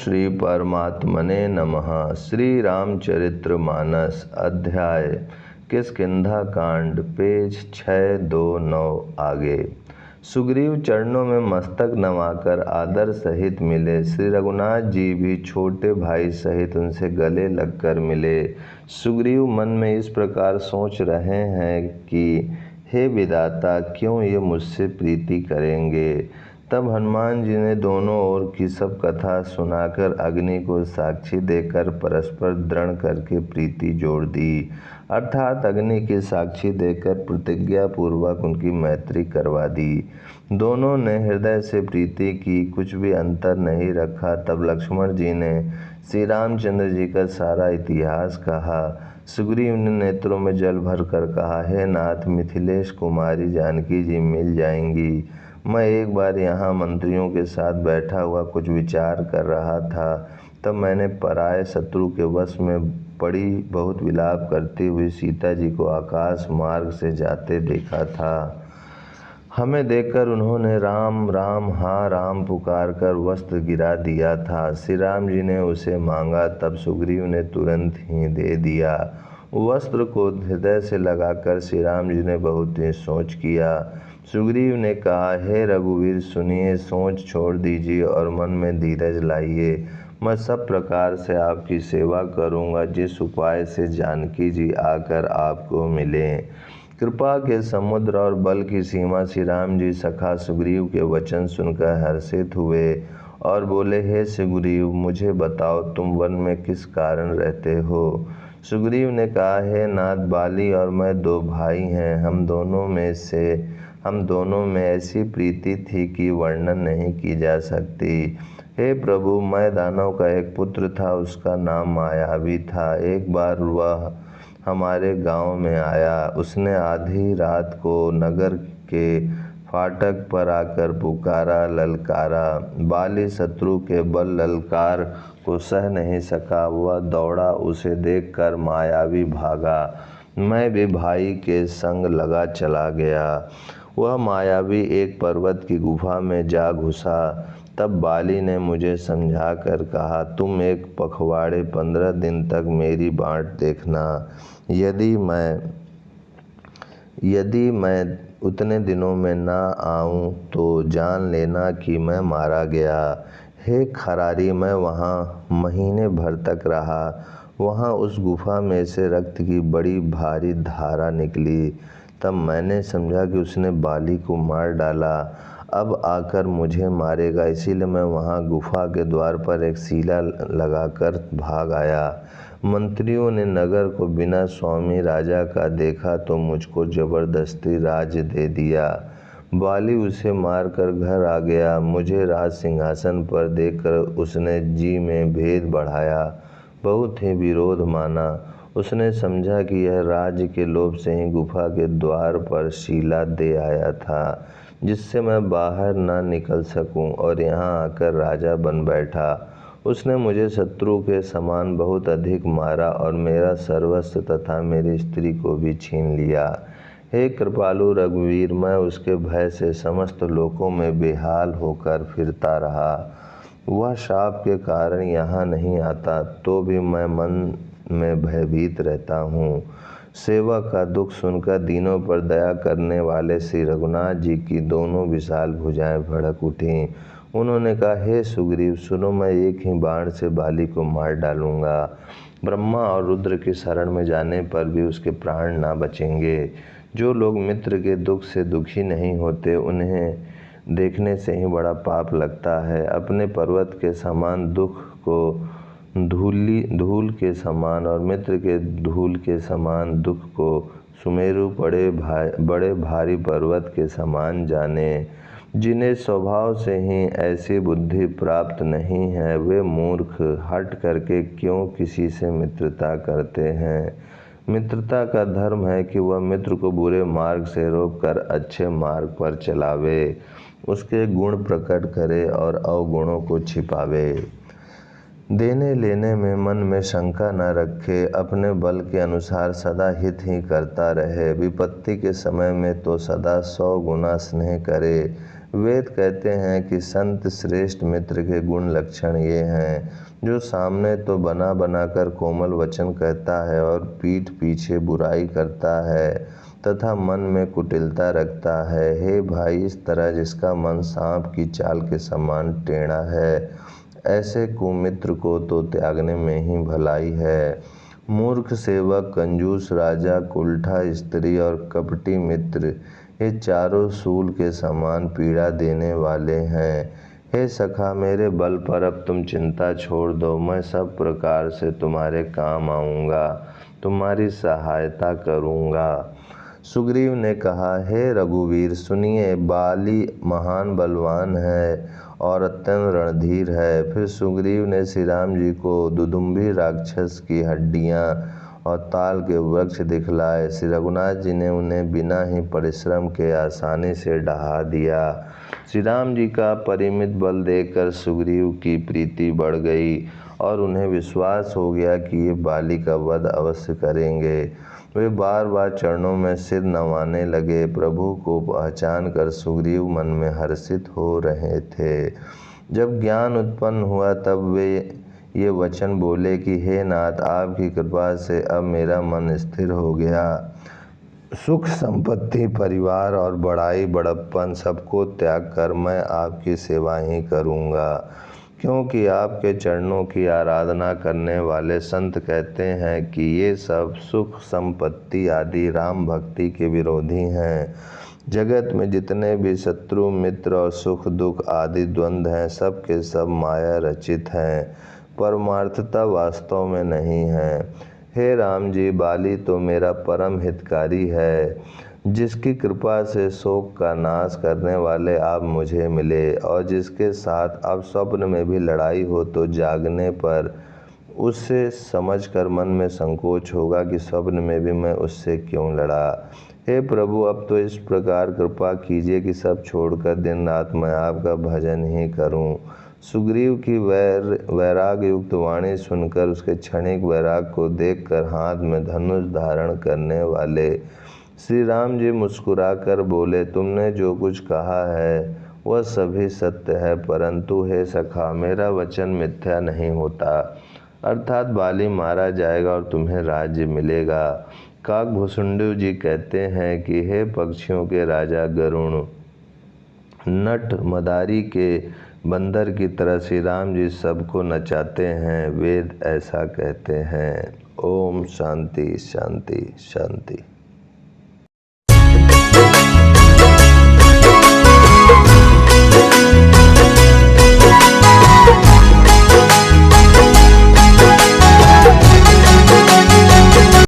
श्री परमात्मने नमः। श्री रामचरितमानस अध्याय किष्किंधा कांड पेज 629 आगे। सुग्रीव चरणों में मस्तक नवाकर आदर सहित मिले। श्री रघुनाथ जी भी छोटे भाई सहित उनसे गले लगकर मिले। सुग्रीव मन में इस प्रकार सोच रहे हैं कि हे विधाता, क्यों ये मुझसे प्रीति करेंगे। तब हनुमान जी ने दोनों ओर की सब कथा सुनाकर अग्नि को साक्षी देकर परस्पर दृढ़ करके प्रीति जोड़ दी, अर्थात अग्नि की साक्षी देकर प्रतिज्ञा पूर्वक उनकी मैत्री करवा दी। दोनों ने हृदय से प्रीति की, कुछ भी अंतर नहीं रखा। तब लक्ष्मण जी ने श्री रामचंद्र जी का सारा इतिहास कहा। सुग्रीव ने नेत्रों में जल भर कर कहा, हे नाथ, मिथिलेश कुमारी जानकी जी मिल जाएंगी। मैं एक बार यहाँ मंत्रियों के साथ बैठा हुआ कुछ विचार कर रहा था, तब मैंने पराये शत्रु के वश में पड़ी बहुत विलाप करती हुई सीता जी को आकाश मार्ग से जाते देखा था। हमें देखकर उन्होंने राम राम हाँ राम पुकार कर वस्त्र गिरा दिया था। श्री राम जी ने उसे मांगा, तब सुग्रीव ने तुरंत ही दे दिया। वस्त्र को हृदय से लगाकर श्री राम जी ने बहुत ही सोच किया। सुग्रीव ने कहा, हे रघुवीर, सुनिए, सोच छोड़ दीजिए और मन में धीरज लाइए। मैं सब प्रकार से आपकी सेवा करूंगा, जिस उपाय से जानकी जी आकर आपको मिलें। कृपा के समुद्र और बल की सीमा श्री राम जी सखा सुग्रीव के वचन सुनकर हर्षित हुए और बोले, हे सुग्रीव, मुझे बताओ, तुम वन में किस कारण रहते हो। सुग्रीव ने कहा, हे नाथ, बाली और मैं दो भाई हैं। हम दोनों में ऐसी प्रीति थी कि वर्णन नहीं की जा सकती। हे प्रभु, मैं दानव का एक पुत्र था, उसका नाम मायावी था। एक बार वह हमारे गांव में आया। उसने आधी रात को नगर के फाटक पर आकर पुकारा, ललकारा। बाली शत्रु के बल ललकार को सह नहीं सका, वह दौड़ा। उसे देखकर मायावी भागा। मैं भी भाई के संग लगा चला गया। वह मायावी एक पर्वत की गुफा में जा घुसा। तब बाली ने मुझे समझा कर कहा, तुम एक पखवाड़े 15 दिन तक मेरी बाट देखना। यदि मैं उतने दिनों में ना आऊं तो जान लेना कि मैं मारा गया। हे खरारी, मैं वहाँ महीने भर तक रहा। वहाँ उस गुफा में से रक्त की बड़ी भारी धारा निकली। तब मैंने समझा कि उसने बाली को मार डाला, अब आकर मुझे मारेगा। इसीलिए मैं वहाँ गुफा के द्वार पर एक सीला लगाकर भाग आया। मंत्रियों ने नगर को बिना स्वामी राजा का देखा तो मुझको जबरदस्ती राज दे दिया। बाली उसे मारकर घर आ गया। मुझे राज सिंहासन पर देखकर उसने जी में भेद बढ़ाया, बहुत ही विरोध माना। उसने समझा कि यह राज्य के लोभ से ही गुफा के द्वार पर शीला दे आया था, जिससे मैं बाहर ना निकल सकूं, और यहाँ आकर राजा बन बैठा। उसने मुझे शत्रु के समान बहुत अधिक मारा और मेरा सर्वस्व तथा मेरी स्त्री को भी छीन लिया। हे कृपालु रघुवीर, मैं उसके भय से समस्त लोकों में बेहाल होकर फिरता रहा। वह शाप के कारण यहाँ नहीं आता, तो भी मैं मन में भयभीत रहता हूँ। सेवक का दुख सुनकर दीनों पर दया करने वाले श्री रघुनाथ जी की दोनों विशाल भुजाएं भड़क उठीं। उन्होंने कहा, हे सुग्रीव, सुनो, मैं एक ही बाण से बाली को मार डालूंगा। ब्रह्मा और रुद्र की शरण में जाने पर भी उसके प्राण ना बचेंगे। जो लोग मित्र के दुख से दुखी नहीं होते, उन्हें देखने से ही बड़ा पाप लगता है। अपने पर्वत के समान दुख को धूल के समान और मित्र के धूल के समान दुख को सुमेरु बड़े भारी पर्वत के समान जाने। जिन्हें स्वभाव से ही ऐसी बुद्धि प्राप्त नहीं है, वे मूर्ख हट करके क्यों किसी से मित्रता करते हैं। मित्रता का धर्म है कि वह मित्र को बुरे मार्ग से रोककर अच्छे मार्ग पर चलावे, उसके गुण प्रकट करे और अवगुणों को छिपावे। देने लेने में मन में शंका न रखे, अपने बल के अनुसार सदा हित ही करता रहे। विपत्ति के समय में तो सदा 100 गुना स्नेह करे। वेद कहते हैं कि संत श्रेष्ठ मित्र के गुण लक्षण ये हैं, जो सामने तो बना बनाकर कोमल वचन कहता है और पीठ पीछे बुराई करता है तथा मन में कुटिलता रखता है। हे भाई, इस तरह जिसका मन सांप की चाल के समान टेढ़ा है, ऐसे कुमित्र को तो त्यागने में ही भलाई है। मूर्ख सेवक, कंजूस राजा, कुल्ठा स्त्री और कपटी मित्र, ये चारों सूल के समान पीड़ा देने वाले हैं। हे सखा, मेरे बल पर अब तुम चिंता छोड़ दो। मैं सब प्रकार से तुम्हारे काम आऊँगा, तुम्हारी सहायता करूँगा। सुग्रीव ने कहा, हे रघुवीर सुनिए, बाली महान बलवान है और अत्यंत रणधीर है। फिर सुग्रीव ने श्री राम जी को दुदुम्भी राक्षस की हड्डियाँ और ताल के वृक्ष दिखलाए। श्री रघुनाथ जी ने उन्हें बिना ही परिश्रम के आसानी से ढहा दिया। श्री राम जी का परिमित बल देखकर सुग्रीव की प्रीति बढ़ गई और उन्हें विश्वास हो गया कि ये बाली का वध अवश्य करेंगे। वे बार बार चरणों में सिर नवाने लगे। प्रभु को पहचान कर सुग्रीव मन में हर्षित हो रहे थे। जब ज्ञान उत्पन्न हुआ तब वे ये वचन बोले कि हे नाथ, आपकी कृपा से अब मेरा मन स्थिर हो गया। सुख संपत्ति, परिवार और बड़ाई बड़प्पन सबको त्याग कर मैं आपकी सेवा ही करूँगा, क्योंकि आपके चरणों की आराधना करने वाले संत कहते हैं कि ये सब सुख संपत्ति आदि राम भक्ति के विरोधी हैं। जगत में जितने भी शत्रु मित्र और सुख दुख आदि द्वंद्व हैं, सब के सब माया रचित हैं, परमार्थता वास्तव में नहीं है। हे राम जी, बाली तो मेरा परम हितकारी है, जिसकी कृपा से शोक का नाश करने वाले आप मुझे मिले और जिसके साथ अब स्वप्न में भी लड़ाई हो तो जागने पर उससे समझकर मन में संकोच होगा कि स्वप्न में भी मैं उससे क्यों लड़ा। हे प्रभु, अब तो इस प्रकार कृपा कीजिए कि सब छोड़कर दिन रात मैं आपका भजन ही करूं। सुग्रीव की वैराग युक्त वाणी सुनकर उसके क्षणिक वैराग को देखकर हाथ में धनुष धारण करने वाले श्री राम जी मुस्कुराकर बोले, तुमने जो कुछ कहा है वह सभी सत्य है, परंतु हे सखा, मेरा वचन मिथ्या नहीं होता। अर्थात बाली मारा जाएगा और तुम्हें राज्य मिलेगा। काकभूषुंडी जी कहते हैं कि हे पक्षियों के राजा गरुण, नट मदारी के बंदर की तरह श्री राम जी सबको नचाते हैं। वेद ऐसा कहते हैं। ओम शांति शांति शांति।